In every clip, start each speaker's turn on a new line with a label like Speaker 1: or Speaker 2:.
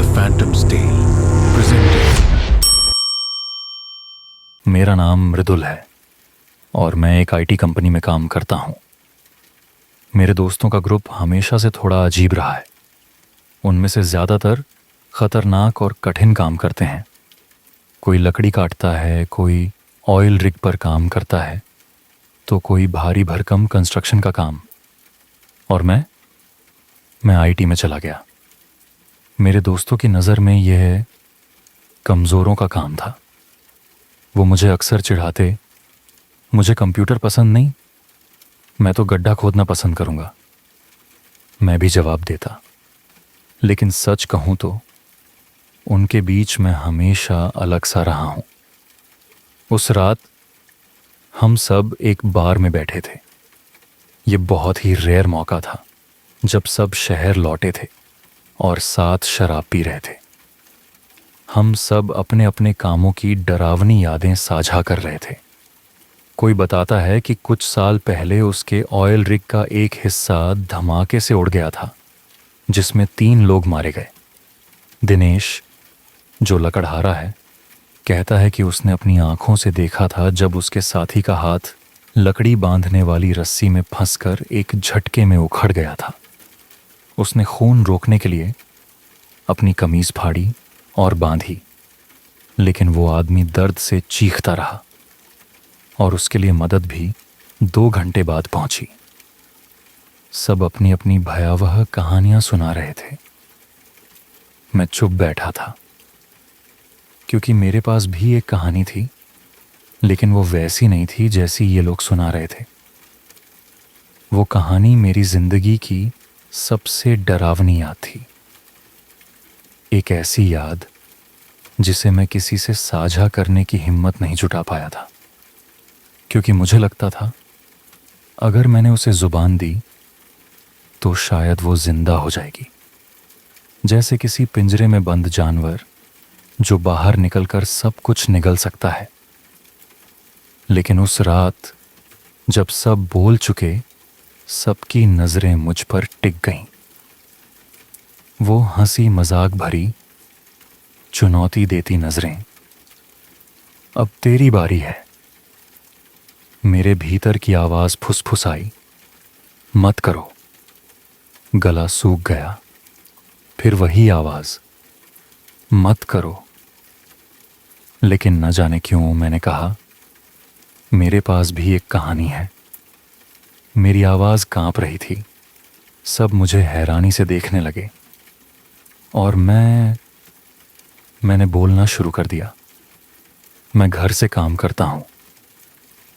Speaker 1: The Phantom's Tale, presented.
Speaker 2: मेरा नाम मृदुल है और मैं एक आईटी कंपनी में काम करता हूँ। मेरे दोस्तों का ग्रुप हमेशा से थोड़ा अजीब रहा है। उनमें से ज़्यादातर ख़तरनाक और कठिन काम करते हैं। कोई लकड़ी काटता है, कोई ऑयल रिग पर काम करता है, तो कोई भारी भरकम कंस्ट्रक्शन का काम। और मैं आईटी में चला गया। मेरे दोस्तों की नज़र में यह कमज़ोरों का काम था। वो मुझे अक्सर चिढ़ाते, मुझे कंप्यूटर पसंद नहीं, मैं तो गड्ढा खोदना पसंद करूँगा। मैं भी जवाब देता, लेकिन सच कहूँ तो उनके बीच में हमेशा अलग सा रहा हूँ। उस रात हम सब एक बार में बैठे थे। ये बहुत ही रेयर मौका था जब सब शहर लौटे थे और साथ शराब पी रहे थे। हम सब अपने अपने कामों की डरावनी यादें साझा कर रहे थे। कोई बताता है कि कुछ साल पहले उसके ऑयल रिग का एक हिस्सा धमाके से उड़ गया था, जिसमें 3 लोग मारे गए। दिनेश, जो लकड़हारा है, कहता है कि उसने अपनी आंखों से देखा था जब उसके साथी का हाथ लकड़ी बांधने वाली रस्सी में फंसकर एक झटके में उखड़ गया था। उसने खून रोकने के लिए अपनी कमीज फाड़ी और बांधी, लेकिन वो आदमी दर्द से चीखता रहा और उसके लिए मदद भी 2 घंटे बाद पहुंची। सब अपनी अपनी भयावह कहानियां सुना रहे थे। मैं चुप बैठा था, क्योंकि मेरे पास भी एक कहानी थी, लेकिन वो वैसी नहीं थी जैसी ये लोग सुना रहे थे। वो कहानी मेरी जिंदगी की सबसे डरावनी याद थी। एक ऐसी याद जिसे मैं किसी से साझा करने की हिम्मत नहीं जुटा पाया था, क्योंकि मुझे लगता था अगर मैंने उसे जुबान दी तो शायद वो जिंदा हो जाएगी, जैसे किसी पिंजरे में बंद जानवर जो बाहर निकलकर सब कुछ निगल सकता है। लेकिन उस रात जब सब बोल चुके, सबकी नजरें मुझ पर टिक गईं। वो हंसी मजाक भरी, चुनौती देती नजरें। अब तेरी बारी है। मेरे भीतर की आवाज फुसफुसाई, मत करो। गला सूख गया। फिर वही आवाज, मत करो। लेकिन न जाने क्यों मैंने कहा, मेरे पास भी एक कहानी है। मेरी आवाज कांप रही थी। सब मुझे हैरानी से देखने लगे और मैंने बोलना शुरू कर दिया। मैं घर से काम करता हूँ,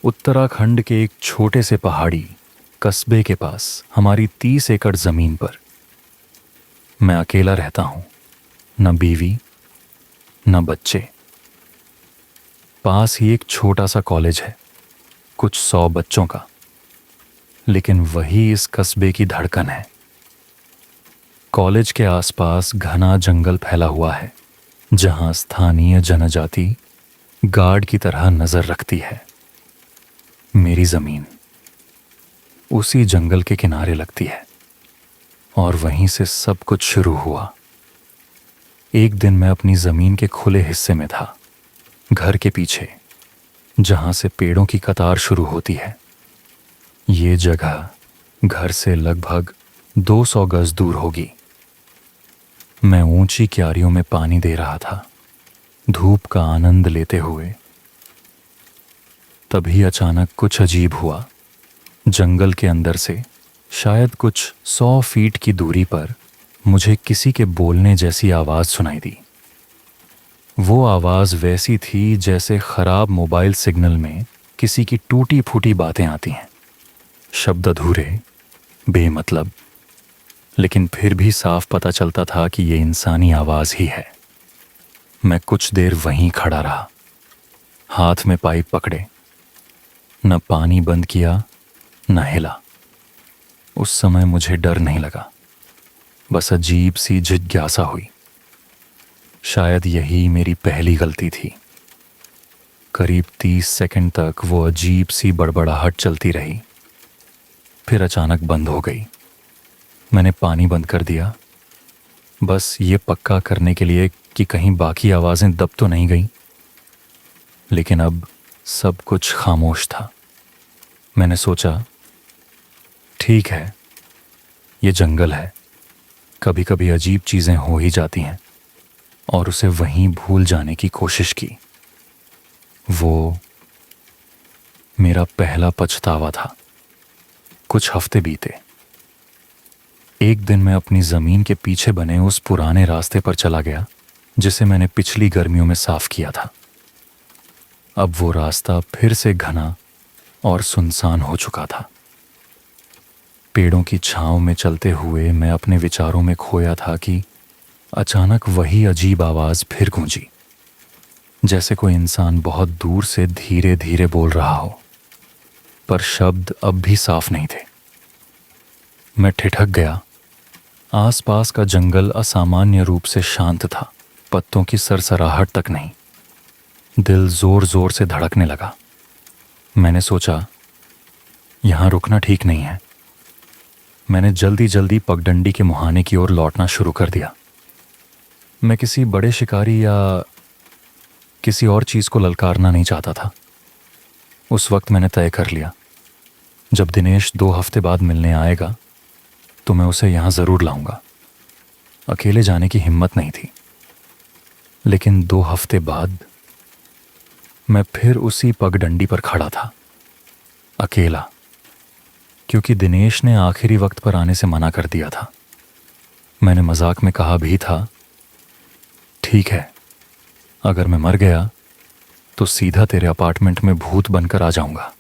Speaker 2: उत्तराखंड के एक छोटे से पहाड़ी कस्बे के पास हमारी 30 एकड़ जमीन पर। मैं अकेला रहता हूँ, न बीवी न बच्चे। पास ही एक छोटा सा कॉलेज है, कुछ 100 बच्चों का, लेकिन वही इस कस्बे की धड़कन है। कॉलेज के आसपास घना जंगल फैला हुआ है, जहां स्थानीय जनजाति गार्ड की तरह नजर रखती है। मेरी जमीन उसी जंगल के किनारे लगती है और वहीं से सब कुछ शुरू हुआ। एक दिन मैं अपनी जमीन के खुले हिस्से में था, घर के पीछे, जहां से पेड़ों की कतार शुरू होती है। ये जगह घर से लगभग 200 गज दूर होगी। मैं ऊंची क्यारियों में पानी दे रहा था, धूप का आनंद लेते हुए। तभी अचानक कुछ अजीब हुआ। जंगल के अंदर से शायद कुछ 100 फीट की दूरी पर मुझे किसी के बोलने जैसी आवाज सुनाई दी। वो आवाज वैसी थी जैसे खराब मोबाइल सिग्नल में किसी की टूटी फूटी बातें आती हैं। शब्द अधूरे, बेमतलब, लेकिन फिर भी साफ पता चलता था कि ये इंसानी आवाज ही है। मैं कुछ देर वहीं खड़ा रहा, हाथ में पाइप पकड़े, न पानी बंद किया न हिला। उस समय मुझे डर नहीं लगा, बस अजीब सी जिज्ञासा हुई। शायद यही मेरी पहली गलती थी। करीब 30 सेकंड तक वो अजीब सी बड़बड़ाहट चलती रही, फिर अचानक बंद हो गई। मैंने पानी बंद कर दिया, बस ये पक्का करने के लिए कि कहीं बाकी आवाज़ें दब तो नहीं गईं। लेकिन अब सब कुछ खामोश था। मैंने सोचा, ठीक है, ये जंगल है, कभी कभी अजीब चीज़ें हो ही जाती हैं, और उसे वहीं भूल जाने की कोशिश की। वो मेरा पहला पछतावा था। कुछ हफ्ते बीते। एक दिन मैं अपनी ज़मीन के पीछे बने उस पुराने रास्ते पर चला गया जिसे मैंने पिछली गर्मियों में साफ किया था। अब वो रास्ता फिर से घना और सुनसान हो चुका था। पेड़ों की छांव में चलते हुए मैं अपने विचारों में खोया था कि अचानक वही अजीब आवाज़ फिर गूंजी, जैसे कोई इंसान बहुत दूर से धीरे धीरे बोल रहा हो, पर शब्द अब भी साफ नहीं थे। मैं ठिठक गया। आसपास का जंगल असामान्य रूप से शांत था, पत्तों की सरसराहट तक नहीं। दिल जोर जोर से धड़कने लगा। मैंने सोचा, यहाँ रुकना ठीक नहीं है। मैंने जल्दी जल्दी पगडंडी के मुहाने की ओर लौटना शुरू कर दिया। मैं किसी बड़े शिकारी या किसी और चीज़ को ललकारना नहीं चाहता था। उस वक्त मैंने तय कर लिया, जब दिनेश 2 हफ्ते बाद मिलने आएगा तो मैं उसे यहाँ ज़रूर लाऊंगा। अकेले जाने की हिम्मत नहीं थी। लेकिन 2 हफ्ते बाद मैं फिर उसी पगडंडी पर खड़ा था, अकेला, क्योंकि दिनेश ने आखिरी वक्त पर आने से मना कर दिया था। मैंने मजाक में कहा भी था, ठीक है, अगर मैं मर गया तो सीधा तेरे अपार्टमेंट में भूत बनकर आ जाऊंगा।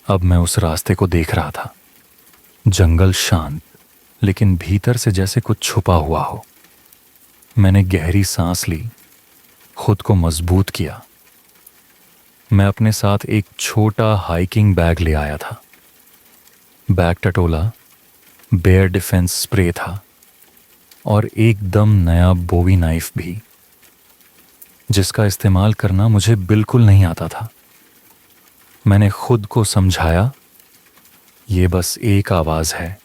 Speaker 2: अब मैं उस रास्ते को देख रहा था। जंगल शांत, लेकिन भीतर से जैसे कुछ छुपा हुआ हो। मैंने गहरी सांस ली, खुद को मजबूत किया। मैं अपने साथ एक छोटा हाइकिंग बैग ले आया था। बैग टटोला, बेयर डिफेंस स्प्रे था और एकदम नया बोवी नाइफ भी, जिसका इस्तेमाल करना मुझे बिल्कुल नहीं आता था। मैंने खुद को समझाया, ये बस एक आवाज़ है,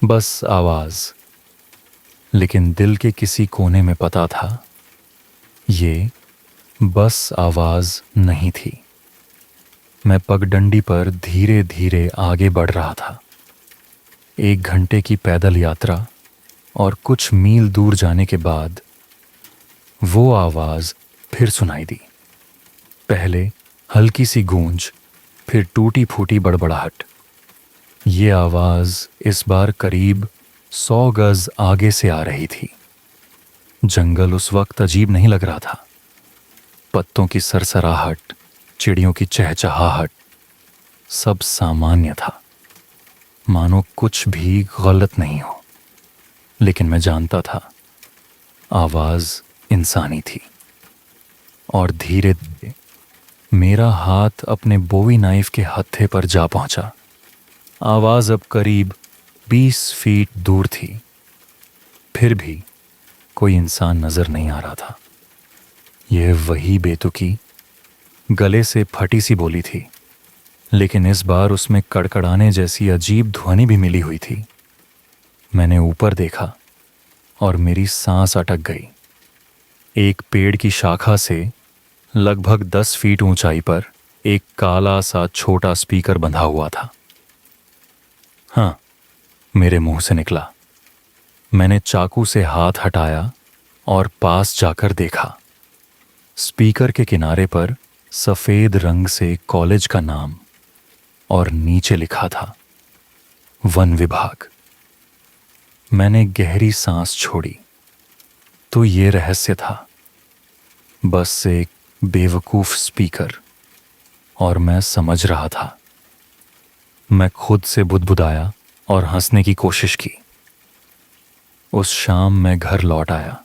Speaker 2: बस आवाज़। लेकिन दिल के किसी कोने में पता था, ये बस आवाज़ नहीं थी। मैं पगडंडी पर धीरे धीरे आगे बढ़ रहा था। 1 घंटे की पैदल यात्रा और कुछ मील दूर जाने के बाद वो आवाज़ फिर सुनाई दी। पहले हल्की सी गूंज, फिर टूटी फूटी बड़बड़ाहट। ये आवाज़ इस बार करीब 100 गज आगे से आ रही थी। जंगल उस वक्त अजीब नहीं लग रहा था। पत्तों की सरसराहट, चिड़ियों की चहचहाहट, सब सामान्य था, मानो कुछ भी गलत नहीं हो। लेकिन मैं जानता था, आवाज़ इंसानी थी। और धीरे धीरे मेरा हाथ अपने बोवी नाइफ के हत्थे पर जा पहुंचा। आवाज़ अब करीब 20 फीट दूर थी। फिर भी कोई इंसान नजर नहीं आ रहा था। यह वही बेतुकी, गले से फटी सी बोली थी, लेकिन इस बार उसमें कड़कड़ाने जैसी अजीब ध्वनि भी मिली हुई थी। मैंने ऊपर देखा और मेरी सांस अटक गई। एक पेड़ की शाखा से लगभग 10 फीट ऊंचाई पर एक काला सा छोटा स्पीकर बंधा हुआ था। हाँ, मेरे मुंह से निकला। मैंने चाकू से हाथ हटाया और पास जाकर देखा। स्पीकर के किनारे पर सफेद रंग से कॉलेज का नाम और नीचे लिखा था, वन विभाग। मैंने गहरी सांस छोड़ी। तो ये रहस्य था, बस एक बेवकूफ स्पीकर, और मैं समझ रहा था। मैं खुद से बुदबुदाया और हंसने की कोशिश की। उस शाम मैं घर लौट आया,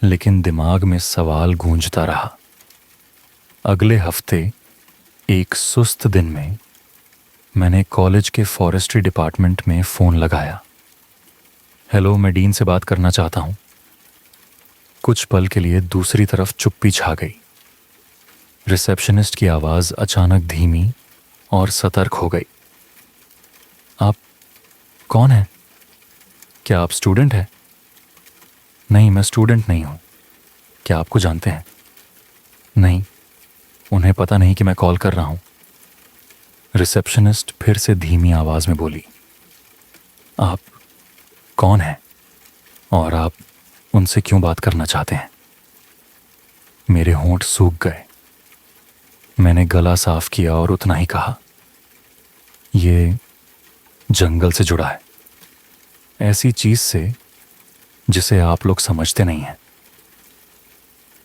Speaker 2: लेकिन दिमाग में सवाल गूंजता रहा। अगले हफ्ते एक सुस्त दिन में मैंने कॉलेज के फॉरेस्ट्री डिपार्टमेंट में फ़ोन लगाया। हेलो, मैं डीन से बात करना चाहता हूँ। कुछ पल के लिए दूसरी तरफ चुप्पी छा गई। रिसेप्शनिस्ट की आवाज़ अचानक धीमी और सतर्क हो गई। आप कौन हैं? क्या आप स्टूडेंट हैं? नहीं, मैं स्टूडेंट नहीं हूं। क्या आपको जानते हैं? नहीं, उन्हें पता नहीं कि मैं कॉल कर रहा हूं। रिसेप्शनिस्ट फिर से धीमी आवाज में बोली, आप कौन हैं और आप उनसे क्यों बात करना चाहते हैं? मेरे होंठ सूख गए। मैंने गला साफ किया और उतना ही कहा, ये जंगल से जुड़ा है, ऐसी चीज से जिसे आप लोग समझते नहीं हैं।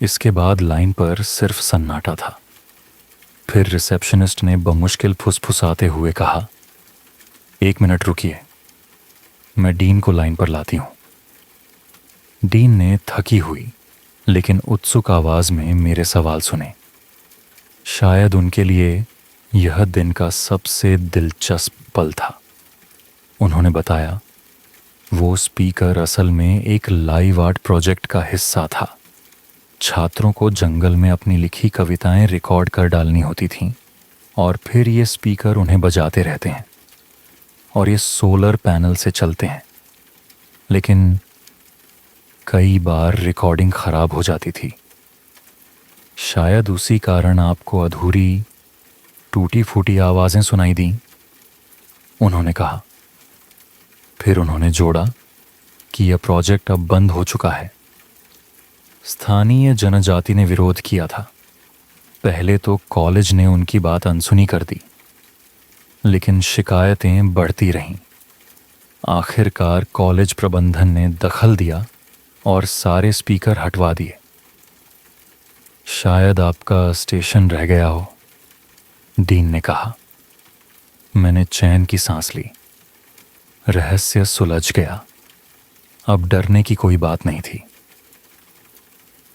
Speaker 2: इसके बाद लाइन पर सिर्फ सन्नाटा था। फिर रिसेप्शनिस्ट ने बमुश्किल फुसफुसाते हुए कहा, 1 मिनट रुकिए, मैं डीन को लाइन पर लाती हूं। डीन ने थकी हुई लेकिन उत्सुक आवाज में मेरे सवाल सुने। शायद उनके लिए यह दिन का सबसे दिलचस्प पल था। उन्होंने बताया, वो स्पीकर असल में एक लाइव आर्ट प्रोजेक्ट का हिस्सा था। छात्रों को जंगल में अपनी लिखी कविताएं रिकॉर्ड कर डालनी होती थीं और फिर ये स्पीकर उन्हें बजाते रहते हैं और ये सोलर पैनल से चलते हैं। लेकिन कई बार रिकॉर्डिंग खराब हो जाती थी। शायद उसी कारण आपको अधूरी टूटी फूटी आवाजें सुनाई दी, उन्होंने कहा। फिर उन्होंने जोड़ा कि यह प्रोजेक्ट अब बंद हो चुका है। स्थानीय जनजाति ने विरोध किया था। पहले तो कॉलेज ने उनकी बात अनसुनी कर दी, लेकिन शिकायतें बढ़ती रहीं। आखिरकार कॉलेज प्रबंधन ने दखल दिया और सारे स्पीकर हटवा दिए। शायद आपका स्टेशन रह गया हो, डीन ने कहा। मैंने चैन की सांस ली। रहस्य सुलझ गया। अब डरने की कोई बात नहीं थी।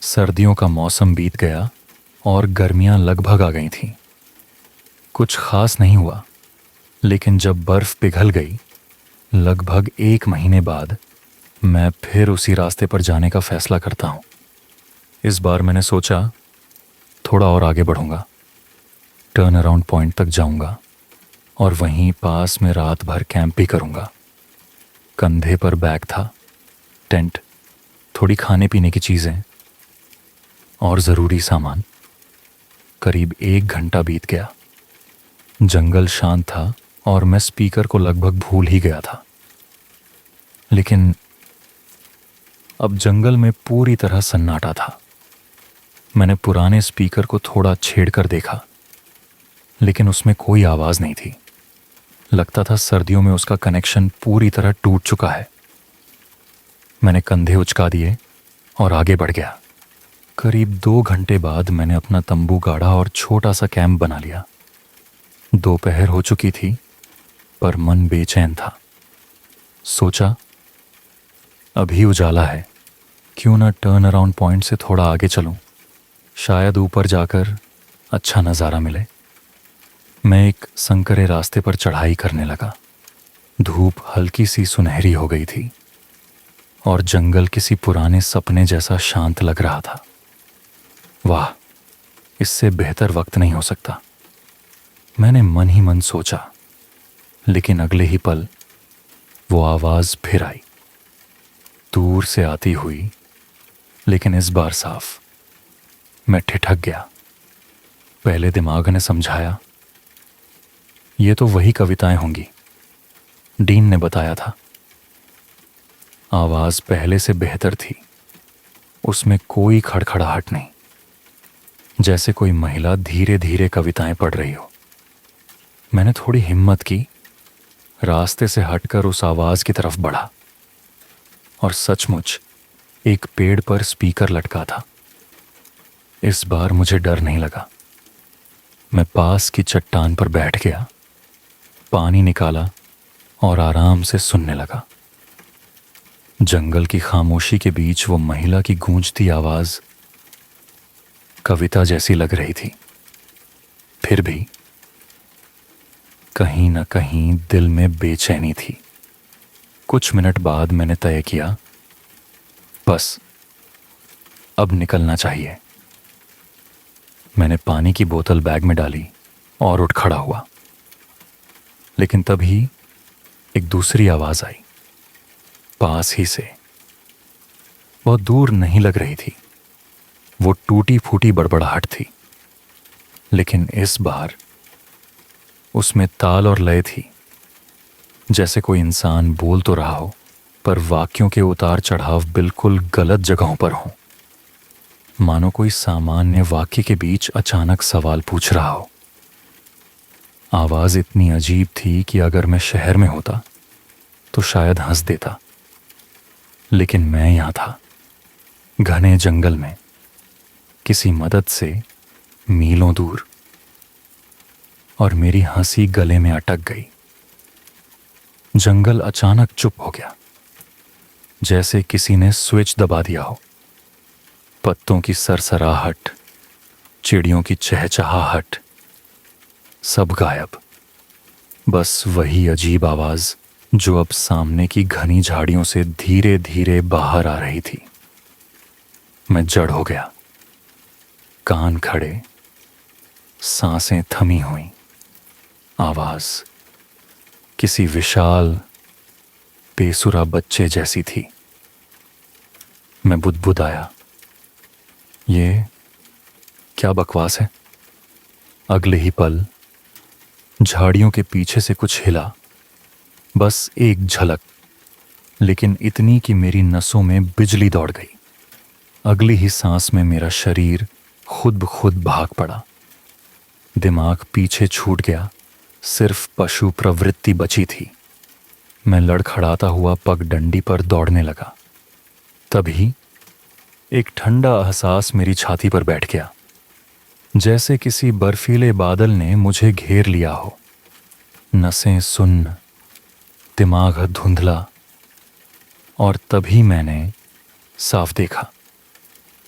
Speaker 2: सर्दियों का मौसम बीत गया और गर्मियां लगभग आ गई थीं। कुछ खास नहीं हुआ, लेकिन जब बर्फ पिघल गई, लगभग 1 महीने बाद मैं फिर उसी रास्ते पर जाने का फैसला करता हूं। इस बार मैंने सोचा, थोड़ा और आगे बढ़ूंगा, टर्न अराउंड पॉइंट तक जाऊंगा और वहीं पास में रात भर कैंप भी करूंगा। कंधे पर बैग था, टेंट, थोड़ी खाने पीने की चीजें और ज़रूरी सामान। करीब 1 घंटा बीत गया। जंगल शांत था और मैं स्पीकर को लगभग भूल ही गया था। लेकिन अब जंगल में पूरी तरह सन्नाटा था। मैंने पुराने स्पीकर को थोड़ा छेड़कर देखा, लेकिन उसमें कोई आवाज नहीं थी। लगता था सर्दियों में उसका कनेक्शन पूरी तरह टूट चुका है। मैंने कंधे उचका दिए और आगे बढ़ गया। करीब 2 घंटे बाद मैंने अपना तंबू गाड़ा और छोटा सा कैंप बना लिया। दोपहर हो चुकी थी, पर मन बेचैन था। सोचा, अभी उजाला है, क्यों ना टर्न अराउंड पॉइंट से थोड़ा आगे चलूं, शायद ऊपर जाकर अच्छा नज़ारा मिले। मैं एक संकरे रास्ते पर चढ़ाई करने लगा। धूप हल्की सी सुनहरी हो गई थी और जंगल किसी पुराने सपने जैसा शांत लग रहा था। वाह, इससे बेहतर वक्त नहीं हो सकता, मैंने मन ही मन सोचा। लेकिन अगले ही पल वो आवाज फिर आई, दूर से आती हुई, लेकिन इस बार साफ। मैं ठिठक गया। पहले दिमाग ने समझाया, ये तो वही कविताएं होंगी, डीन ने बताया था। आवाज पहले से बेहतर थी। उसमें कोई खड़खड़ाहट नहीं, जैसे कोई महिला धीरे धीरे कविताएं पढ़ रही हो। मैंने थोड़ी हिम्मत की, रास्ते से हटकर उस आवाज की तरफ बढ़ा और सचमुच एक पेड़ पर स्पीकर लटका था। इस बार मुझे डर नहीं लगा। मैं पास की चट्टान पर बैठ गया, पानी निकाला और आराम से सुनने लगा। जंगल की खामोशी के बीच वो महिला की गूंजती आवाज कविता जैसी लग रही थी। फिर भी कहीं न कहीं दिल में बेचैनी थी। कुछ मिनट बाद मैंने तय किया, बस अब निकलना चाहिए। मैंने पानी की बोतल बैग में डाली और उठ खड़ा हुआ। लेकिन तभी एक दूसरी आवाज आई, पास ही से। बहुत दूर नहीं लग रही थी, वो टूटी फूटी बड़बड़ाहट थी। लेकिन इस बार उसमें ताल और लय थी, जैसे कोई इंसान बोल तो रहा हो पर वाक्यों के उतार चढ़ाव बिल्कुल गलत जगहों पर हों। मानो कोई सामान्य वाक्य के बीच अचानक सवाल पूछ रहा हो। आवाज इतनी अजीब थी कि अगर मैं शहर में होता तो शायद हंस देता, लेकिन मैं यहां था, घने जंगल में, किसी मदद से मीलों दूर, और मेरी हंसी गले में अटक गई। जंगल अचानक चुप हो गया, जैसे किसी ने स्विच दबा दिया हो। पत्तों की सरसराहट, चिड़ियों की चहचहाहट, सब गायब। बस वही अजीब आवाज जो अब सामने की घनी झाड़ियों से धीरे धीरे बाहर आ रही थी। मैं जड़ हो गया, कान खड़े, सांसें थमी हुई। आवाज किसी विशाल बेसुरा बच्चे जैसी थी। मैं बुदबुदाया, ये क्या बकवास है। अगले ही पल झाड़ियों के पीछे से कुछ हिला, बस एक झलक, लेकिन इतनी कि मेरी नसों में बिजली दौड़ गई। अगली ही सांस में मेरा शरीर खुद ब खुद भाग पड़ा। दिमाग पीछे छूट गया, सिर्फ पशु प्रवृत्ति बची थी। मैं लड़खड़ाता हुआ पगडंडी पर दौड़ने लगा। तभी एक ठंडा एहसास मेरी छाती पर बैठ गया, जैसे किसी बर्फीले बादल ने मुझे घेर लिया हो। नसें सुन्न, दिमाग धुंधला, और तभी मैंने साफ देखा,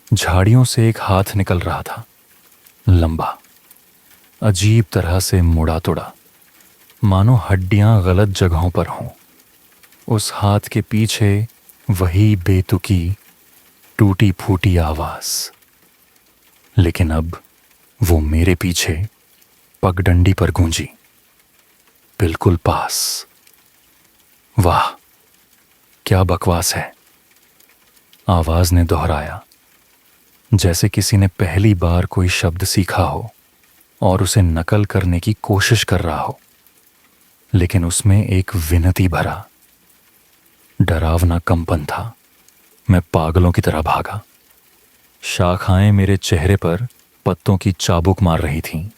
Speaker 2: झाड़ियों से एक हाथ निकल रहा था, लंबा, अजीब तरह से मुड़ा तुड़ा, मानो हड्डियां गलत जगहों पर हों। उस हाथ के पीछे वही बेतुकी टूटी फूटी आवाज, लेकिन अब वो मेरे पीछे पगडंडी पर गूंजी, बिल्कुल पास। वाह, क्या बकवास है, आवाज ने दोहराया, जैसे किसी ने पहली बार कोई शब्द सीखा हो और उसे नकल करने की कोशिश कर रहा हो। लेकिन उसमें एक विनती भरा, डरावना कंपन था। मैं पागलों की तरह भागा। शाखाएं मेरे चेहरे पर पत्तों की चाबुक मार रही थीं।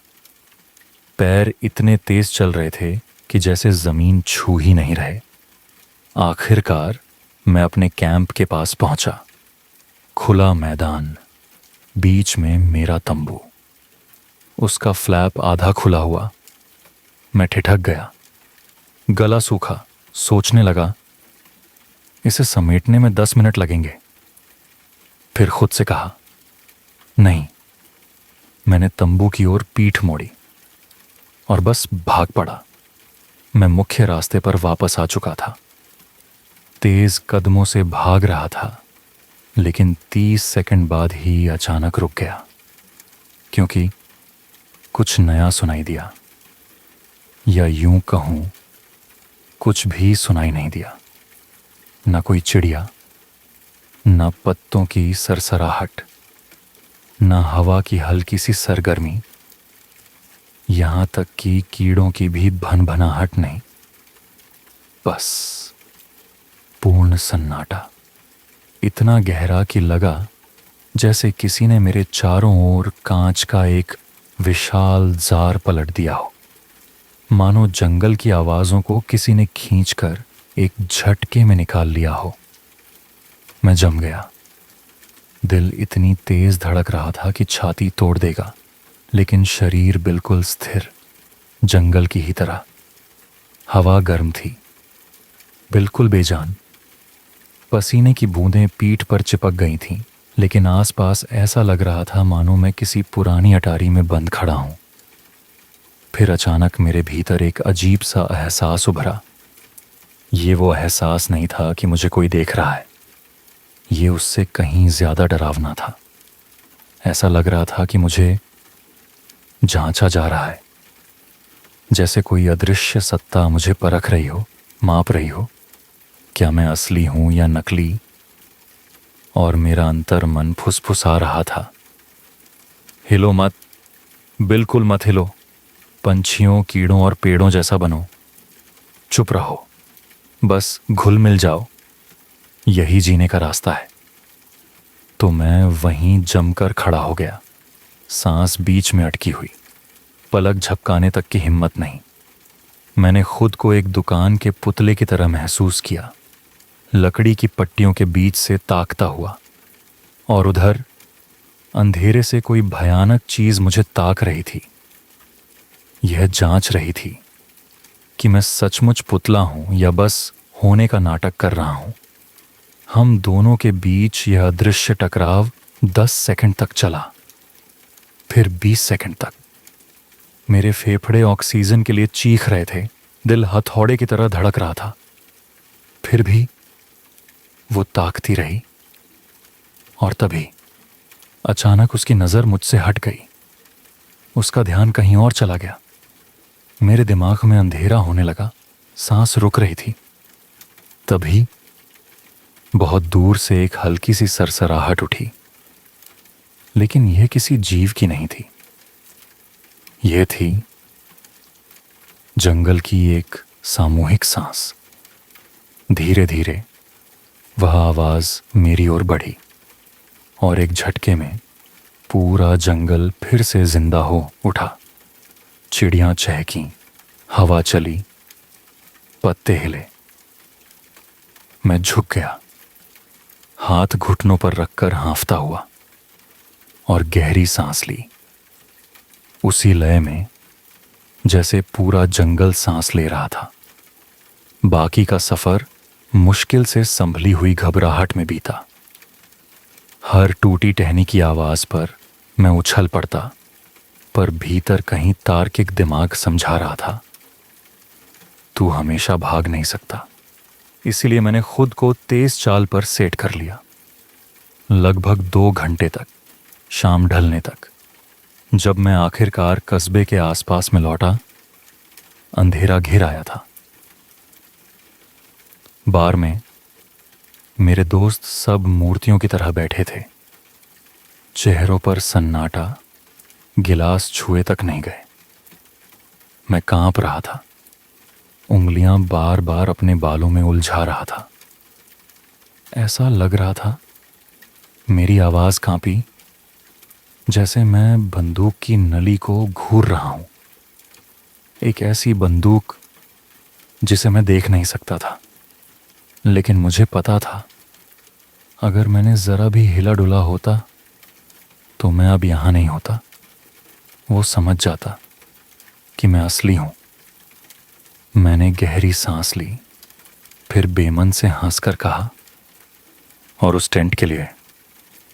Speaker 2: पैर इतने तेज चल रहे थे कि जैसे जमीन छू ही नहीं रहे। आखिरकार मैं अपने कैंप के पास पहुंचा। खुला मैदान, बीच में मेरा तंबू, उसका फ्लैप आधा खुला हुआ। मैं ठिठक गया, गला सूखा। सोचने लगा, इसे समेटने में 10 मिनट लगेंगे। फिर खुद से कहा, नहीं। मैंने तंबू की ओर पीठ मोड़ी और बस भाग पड़ा। मैं मुख्य रास्ते पर वापस आ चुका था, तेज कदमों से भाग रहा था, लेकिन 30 सेकंड बाद ही अचानक रुक गया, क्योंकि कुछ नया सुनाई दिया, या यूं कहूं, कुछ भी सुनाई नहीं दिया। न कोई चिड़िया, न पत्तों की सरसराहट, न हवा की हल्की सी सरगर्मी, यहां तक कि कीड़ों की भी भनभनाहट नहीं। बस पूर्ण सन्नाटा, इतना गहरा कि लगा जैसे किसी ने मेरे चारों ओर कांच का एक विशाल जार पलट दिया हो। मानो जंगल की आवाजों को किसी ने खींचकर एक झटके में निकाल लिया हो। मैं जम गया। दिल इतनी तेज धड़क रहा था कि छाती तोड़ देगा, लेकिन शरीर बिल्कुल स्थिर, जंगल की ही तरह। हवा गर्म थी, बिल्कुल बेजान। पसीने की बूंदें पीठ पर चिपक गई थीं, लेकिन आसपास ऐसा लग रहा था मानो मैं किसी पुरानी अटारी में बंद खड़ा हूं। फिर अचानक मेरे भीतर एक अजीब सा एहसास उभरा। ये वो एहसास नहीं था कि मुझे कोई देख रहा है, ये उससे कहीं ज्यादा डरावना था। ऐसा लग रहा था कि मुझे जांचा जा रहा है, जैसे कोई अदृश्य सत्ता मुझे परख रही हो, माप रही हो। क्या मैं असली हूं या नकली? और मेरा अंतर मन फुसफुसा रहा था, हिलो मत, बिल्कुल मत हिलो, पंछियों, कीड़ों और पेड़ों जैसा बनो, चुप रहो, बस घुल मिल जाओ, यही जीने का रास्ता है। तो मैं वहीं जमकर खड़ा हो गया, सांस बीच में अटकी हुई, पलक झपकाने तक की हिम्मत नहीं। मैंने खुद को एक दुकान के पुतले की तरह महसूस किया, लकड़ी की पट्टियों के बीच से ताकता हुआ, और उधर अंधेरे से कोई भयानक चीज मुझे ताक रही थी। यह जांच रही थी कि मैं सचमुच पुतला हूं या बस होने का नाटक कर रहा हूं। हम दोनों के बीच यह अदृश्य टकराव 10 सेकंड तक चला, फिर 20 सेकंड तक। मेरे फेफड़े ऑक्सीजन के लिए चीख रहे थे, दिल हथौड़े की तरह धड़क रहा था। फिर भी वो ताकती रही, और तभी अचानक उसकी नजर मुझसे हट गई। उसका ध्यान कहीं और चला गया। मेरे दिमाग में अंधेरा होने लगा, सांस रुक रही थी। तभी बहुत दूर से एक हल्की सी सरसराहट उठी, लेकिन यह किसी जीव की नहीं थी। यह थी जंगल की एक सामूहिक सांस। धीरे धीरे वह आवाज मेरी ओर बढ़ी, और एक झटके में पूरा जंगल फिर से जिंदा हो उठा। चिड़ियां चहकीं, हवा चली, पत्ते हिले। मैं झुक गया, हाथ घुटनों पर रखकर हांफता हुआ, और गहरी सांस ली, उसी लय में जैसे पूरा जंगल सांस ले रहा था। बाकी का सफर मुश्किल से संभली हुई घबराहट में बीता। हर टूटी टहनी की आवाज पर मैं उछल पड़ता, पर भीतर कहीं तार्किक दिमाग समझा रहा था, तू हमेशा भाग नहीं सकता। इसीलिए मैंने खुद को तेज चाल पर सेट कर लिया। लगभग 2 घंटे तक, शाम ढलने तक, जब मैं आखिरकार कस्बे के आसपास में लौटा, अंधेरा घिर आया था। बार में मेरे दोस्त सब मूर्तियों की तरह बैठे थे, चेहरों पर सन्नाटा, गिलास छुए तक नहीं गए। मैं कांप रहा था, उंगलियां बार बार अपने बालों में उलझा रहा था। ऐसा लग रहा था मेरी आवाज कांपी जैसे मैं बंदूक की नली को घूर रहा हूं, एक ऐसी बंदूक जिसे मैं देख नहीं सकता था। लेकिन मुझे पता था, अगर मैंने जरा भी हिला डुला होता तो मैं अब यहां नहीं होता। वो समझ जाता कि मैं असली हूं। मैंने गहरी सांस ली, फिर बेमन से हंसकर कहा, और उस टेंट के लिए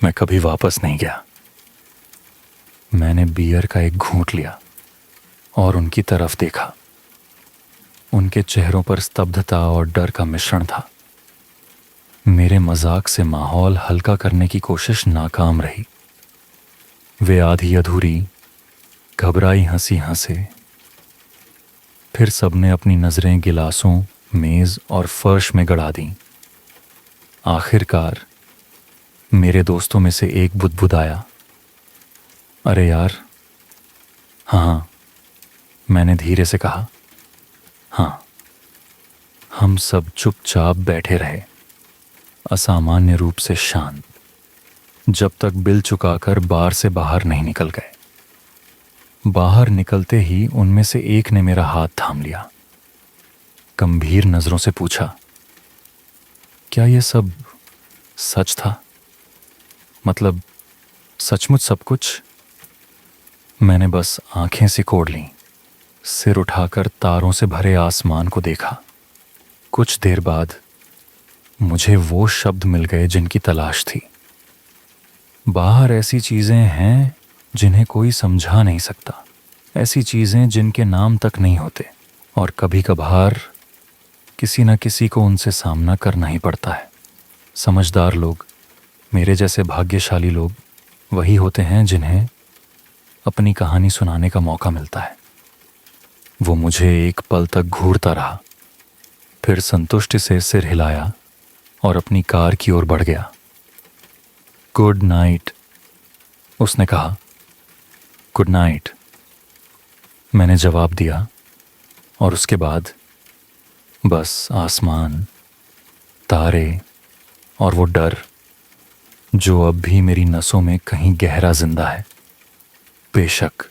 Speaker 2: मैं कभी वापस नहीं गया। मैंने बियर का एक घूंट लिया और उनकी तरफ देखा। उनके चेहरों पर स्तब्धता और डर का मिश्रण था। मेरे मजाक से माहौल हल्का करने की कोशिश नाकाम रही। वे आधी अधूरी घबराई हंसी हंसे। फिर सबने अपनी नजरें गिलासों, मेज और फर्श में गड़ा दी। आखिरकार मेरे दोस्तों में से एक बुदबुदाया, अरे यार। हाँ, मैंने धीरे से कहा, हाँ। हम सब चुपचाप बैठे रहे, असामान्य रूप से शांत, जब तक बिल चुकाकर बार से बाहर नहीं निकल गए। बाहर निकलते ही उनमें से एक ने मेरा हाथ थाम लिया, गंभीर नजरों से पूछा, क्या यह सब सच था? मतलब सचमुच सब कुछ? मैंने बस आंखें सिकोड़ लीं, सिर उठाकर तारों से भरे आसमान को देखा। कुछ देर बाद मुझे वो शब्द मिल गए जिनकी तलाश थी। बाहर ऐसी चीजें हैं जिन्हें कोई समझा नहीं सकता, ऐसी चीजें जिनके नाम तक नहीं होते, और कभी कभार किसी न किसी को उनसे सामना करना ही पड़ता है। समझदार लोग, मेरे जैसे भाग्यशाली लोग, वही होते हैं जिन्हें अपनी कहानी सुनाने का मौका मिलता है। वो मुझे एक पल तक घूरता रहा, फिर संतुष्टि से सिर हिलाया और अपनी कार की ओर बढ़ गया। Good night. उसने कहा, गुड नाइट। मैंने जवाब दिया और उसके बाद बस आसमान, तारे और वो डर जो अब भी मेरी नसों में कहीं गहरा जिंदा है। बेशक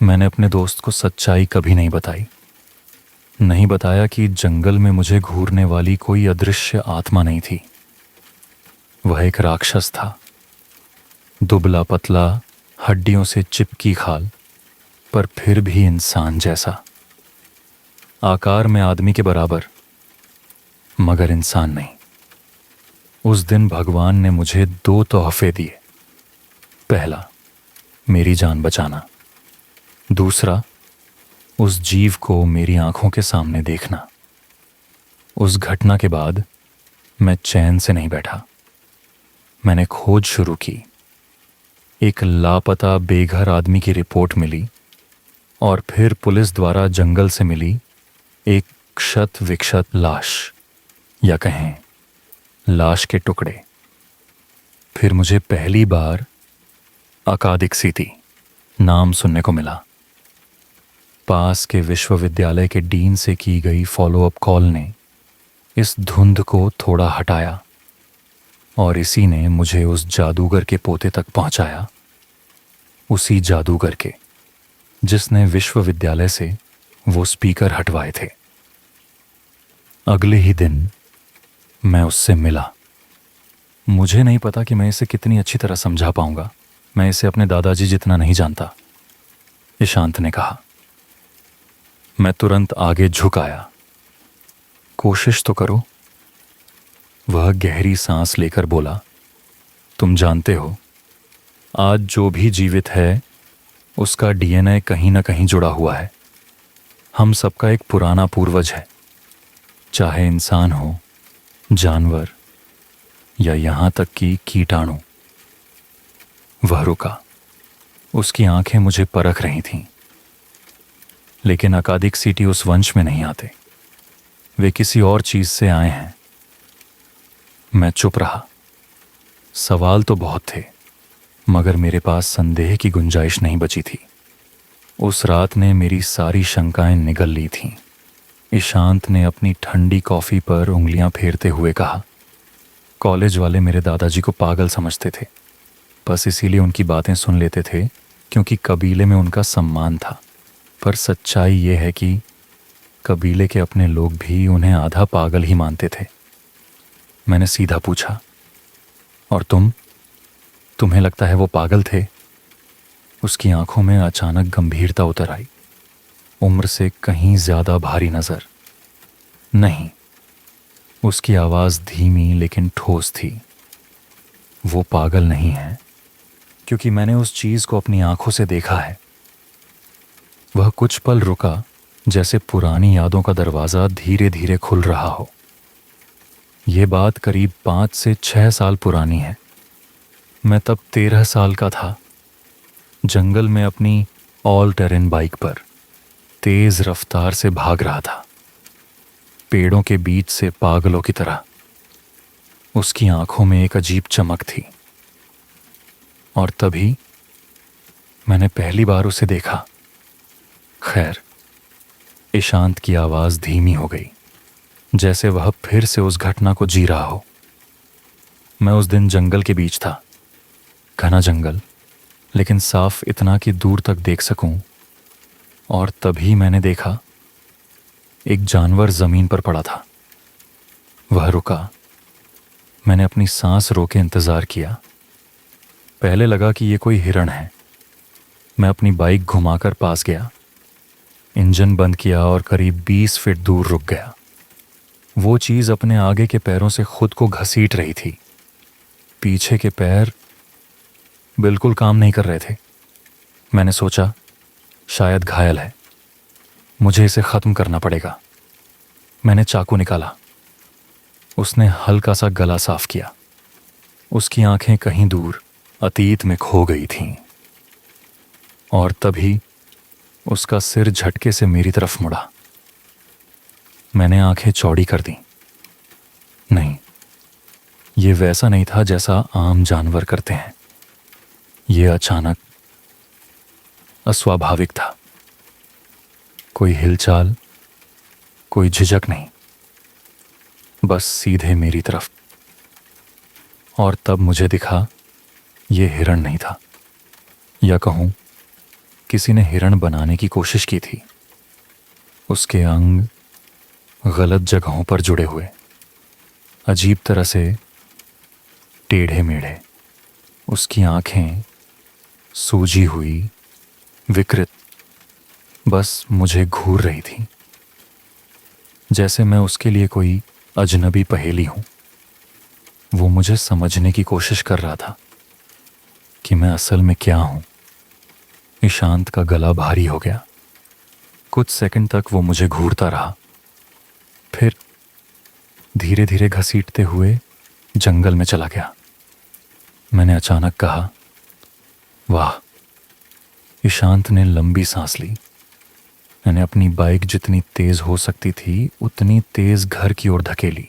Speaker 2: मैंने अपने दोस्त को सच्चाई कभी नहीं बताई। नहीं बताया कि जंगल में मुझे घूरने वाली कोई अदृश्य आत्मा नहीं थी। वह एक राक्षस था, दुबला पतला, हड्डियों से चिपकी खाल, पर फिर भी इंसान जैसा। आकार में आदमी के बराबर, मगर इंसान नहीं। उस दिन भगवान ने मुझे 2 तोहफे दिए। पहला, मेरी जान बचाना। दूसरा, उस जीव को मेरी आंखों के सामने देखना। उस घटना के बाद मैं चैन से नहीं बैठा। मैंने खोज शुरू की। एक लापता बेघर आदमी की रिपोर्ट मिली और फिर पुलिस द्वारा जंगल से मिली एक क्षत विक्षत लाश, या कहें लाश के टुकड़े। फिर मुझे पहली बार अकादिक सीटी नाम सुनने को मिला। पास के विश्वविद्यालय के डीन से की गई फॉलोअप कॉल ने इस धुंध को थोड़ा हटाया और इसी ने मुझे उस जादूगर के पोते तक पहुंचाया। उसी जादूगर के जिसने विश्वविद्यालय से वो स्पीकर हटवाए थे। अगले ही दिन मैं उससे मिला। मुझे नहीं पता कि मैं इसे कितनी अच्छी तरह समझा पाऊंगा। मैं इसे अपने दादाजी जितना नहीं जानता, ईशांत ने कहा। मैं तुरंत आगे झुक आया। कोशिश तो करो। वह गहरी सांस लेकर बोला, तुम जानते हो, आज जो भी जीवित है उसका डीएनए कहीं ना कहीं जुड़ा हुआ है। हम सबका एक पुराना पूर्वज है, चाहे इंसान हो, जानवर या यहां तक कि कीटाणु। वह रुका। उसकी आंखें मुझे परख रही थीं। लेकिन अकादिक सीटी उस वंश में नहीं आते। वे किसी और चीज से आए हैं। मैं चुप रहा। सवाल तो बहुत थे, मगर मेरे पास संदेह की गुंजाइश नहीं बची थी। उस रात ने मेरी सारी शंकाएं निगल ली थीं। ईशांत ने अपनी ठंडी कॉफी पर उंगलियां फेरते हुए कहा, कॉलेज वाले मेरे दादाजी को पागल समझते थे, बस इसीलिए उनकी बातें सुन लेते थे क्योंकि कबीले में उनका सम्मान था। पर सच्चाई ये है कि कबीले के अपने लोग भी उन्हें आधा पागल ही मानते थे। मैंने सीधा पूछा, और तुम्हें लगता है वो पागल थे? उसकी आंखों में अचानक गंभीरता उतर आई, उम्र से कहीं ज्यादा भारी नजर। नहीं, उसकी आवाज धीमी लेकिन ठोस थी। वो पागल नहीं है, क्योंकि मैंने उस चीज को अपनी आंखों से देखा है। वह कुछ पल रुका, जैसे पुरानी यादों का दरवाजा धीरे धीरे खुल रहा हो। यह बात करीब 5 से 6 साल पुरानी है। मैं तब 13 साल का था। जंगल में अपनी ऑल टेरेन बाइक पर तेज रफ्तार से भाग रहा था, पेड़ों के बीच से पागलों की तरह। उसकी आंखों में एक अजीब चमक थी। और तभी मैंने पहली बार उसे देखा। खैर, ईशांत की आवाज धीमी हो गई, जैसे वह फिर से उस घटना को जी रहा हो। मैं उस दिन जंगल के बीच था, घना जंगल, लेकिन साफ इतना कि दूर तक देख सकूं। और तभी मैंने देखा, एक जानवर जमीन पर पड़ा था। वह रुका। मैंने अपनी सांस रोके इंतजार किया। पहले लगा कि यह कोई हिरण है। मैं अपनी बाइक घुमाकर पास गया, इंजन बंद किया और करीब 20 फीट दूर रुक गया। वो चीज अपने आगे के पैरों से खुद को घसीट रही थी। पीछे के पैर बिल्कुल काम नहीं कर रहे थे। मैंने सोचा, शायद घायल है, मुझे इसे खत्म करना पड़ेगा। मैंने चाकू निकाला। उसने हल्का सा गला साफ किया। उसकी आंखें कहीं दूर अतीत में खो गई थीं। और तभी उसका सिर झटके से मेरी तरफ मुड़ा। मैंने आंखें चौड़ी कर दी। नहीं, ये वैसा नहीं था जैसा आम जानवर करते हैं। ये अचानक अस्वाभाविक था। कोई हिलचाल, कोई झिझक नहीं, बस सीधे मेरी तरफ। और तब मुझे दिखा, ये हिरण नहीं था, या कहूं किसी ने हिरण बनाने की कोशिश की थी। उसके अंग गलत जगहों पर जुड़े हुए, अजीब तरह से टेढ़े मेढ़े। उसकी आंखें सूजी हुई, विकृत, बस मुझे घूर रही थी, जैसे मैं उसके लिए कोई अजनबी पहेली हूं। वो मुझे समझने की कोशिश कर रहा था कि मैं असल में क्या हूं। ईशांत का गला भारी हो गया। कुछ सेकंड तक वो मुझे घूरता रहा, फिर धीरे धीरे घसीटते हुए जंगल में चला गया। मैंने अचानक कहा, वाह। ईशांत ने लंबी सांस ली। मैंने अपनी बाइक जितनी तेज हो सकती थी उतनी तेज घर की ओर धकेली।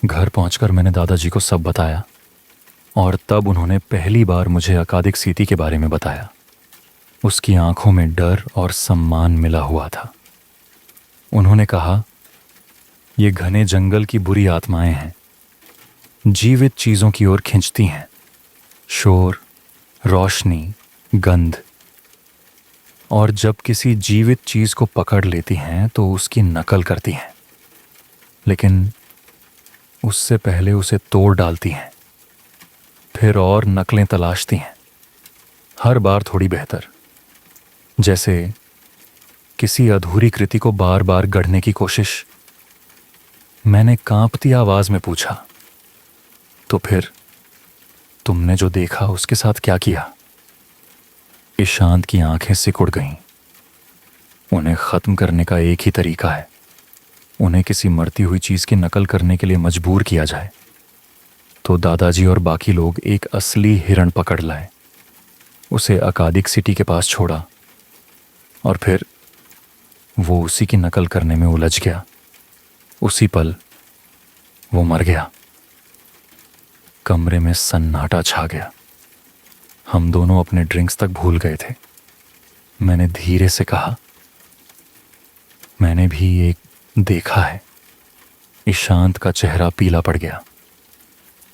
Speaker 2: घर पहुंचकर मैंने दादाजी को सब बताया, और तब उन्होंने पहली बार मुझे अकादिक सीति के बारे में बताया। उसकी आंखों में डर और सम्मान मिला हुआ था। उन्होंने कहा, ये घने जंगल की बुरी आत्माएं हैं, जीवित चीजों की ओर खींचती हैं। शोर, रोशनी, गंध। और जब किसी जीवित चीज को पकड़ लेती हैं तो उसकी नकल करती हैं, लेकिन उससे पहले उसे तोड़ डालती हैं, फिर और नकलें तलाशती हैं, हर बार थोड़ी बेहतर। जैसे किसी अधूरी कृति को बार बार गढ़ने की कोशिश। मैंने कांपती आवाज में पूछा, तो फिर तुमने जो देखा उसके साथ क्या किया? ईशांत की आंखें सिकुड़ गईं। उन्हें खत्म करने का एक ही तरीका है, उन्हें किसी मरती हुई चीज की नकल करने के लिए मजबूर किया जाए। तो दादाजी और बाकी लोग एक असली हिरण पकड़ लाए, उसे अकादिक सिटी के पास छोड़ा, और फिर वो उसी की नकल करने में उलझ गया। उसी पल वो मर गया। कमरे में सन्नाटा छा गया। हम दोनों अपने ड्रिंक्स तक भूल गए थे। मैंने धीरे से कहा, मैंने भी एक देखा है। ईशांत का चेहरा पीला पड़ गया।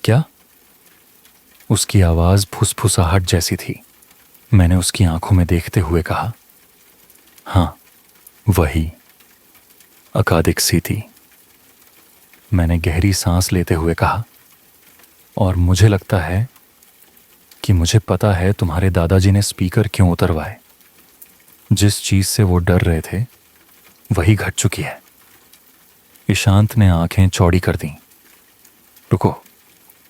Speaker 2: क्या? उसकी आवाज फुसफुसाहट जैसी थी। मैंने उसकी आंखों में देखते हुए कहा, हाँ, वही अकादिक सीति। मैंने गहरी सांस लेते हुए कहा, और मुझे लगता है कि मुझे पता है तुम्हारे दादाजी ने स्पीकर क्यों उतरवाए। जिस चीज से वो डर रहे थे वही घट चुकी है। ईशांत ने आंखें चौड़ी कर दी। रुको,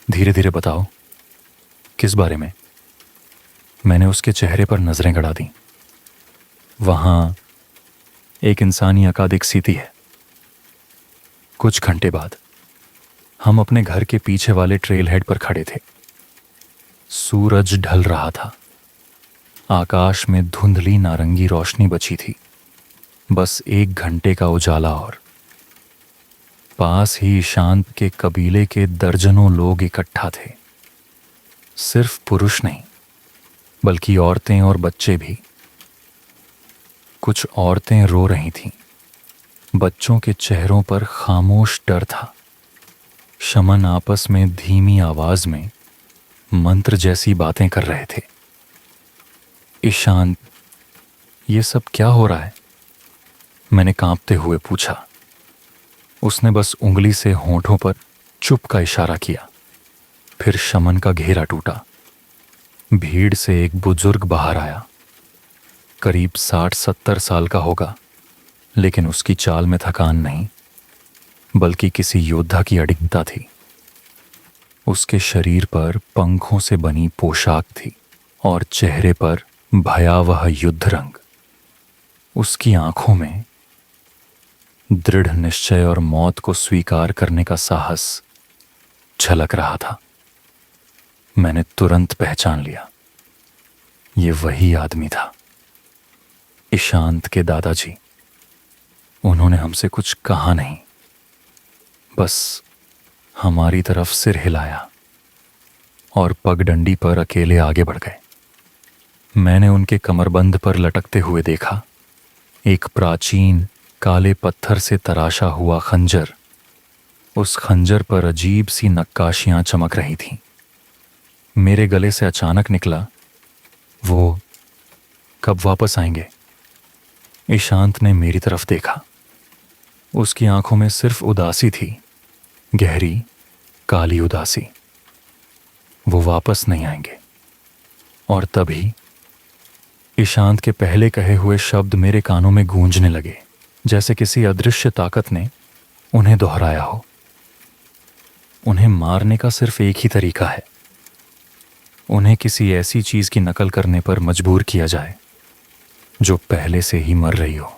Speaker 2: धीरे धीरे बताओ, किस बारे में? मैंने उसके चेहरे पर नजरें गड़ा दी। वहां एक इंसानी अकादिक सीति है। कुछ घंटे बाद हम अपने घर के पीछे वाले ट्रेल हेड पर खड़े थे। सूरज ढल रहा था। आकाश में धुंधली नारंगी रोशनी बची थी, बस 1 घंटे का उजाला। और पास ही ईशांत के कबीले के दर्जनों लोग इकट्ठा थे। सिर्फ पुरुष नहीं, बल्कि औरतें और बच्चे भी। कुछ औरतें रो रही थीं। बच्चों के चेहरों पर खामोश डर था। शमन आपस में धीमी आवाज में मंत्र जैसी बातें कर रहे थे। ईशांत, ये सब क्या हो रहा है? मैंने कांपते हुए पूछा। उसने बस उंगली से होंठों पर चुप का इशारा किया। फिर शमन का घेरा टूटा। भीड़ से एक बुजुर्ग बाहर आया। करीब 60-70 साल का होगा, लेकिन उसकी चाल में थकान नहीं, बल्कि किसी योद्धा की अडिगता थी। उसके शरीर पर पंखों से बनी पोशाक थी और चेहरे पर भयावह युद्ध रंग। उसकी आंखों में दृढ़ निश्चय और मौत को स्वीकार करने का साहस झलक रहा था। मैंने तुरंत पहचान लिया, ये वही आदमी था, ईशांत के दादाजी। उन्होंने हमसे कुछ कहा नहीं, बस हमारी तरफ सिर हिलाया और पगडंडी पर अकेले आगे बढ़ गए। मैंने उनके कमरबंद पर लटकते हुए देखा एक प्राचीन काले पत्थर से तराशा हुआ खंजर। उस खंजर पर अजीब सी नक्काशियां चमक रही थीं। मेरे गले से अचानक निकला, वो कब वापस आएंगे? ईशांत ने मेरी तरफ देखा। उसकी आंखों में सिर्फ उदासी थी, गहरी काली उदासी। वो वापस नहीं आएंगे। और तभी ईशांत के पहले कहे हुए शब्द मेरे कानों में गूंजने लगे, जैसे किसी अदृश्य ताकत ने उन्हें दोहराया हो। उन्हें मारने का सिर्फ एक ही तरीका है, उन्हें किसी ऐसी चीज की नकल करने पर मजबूर किया जाए जो पहले से ही मर रही हो।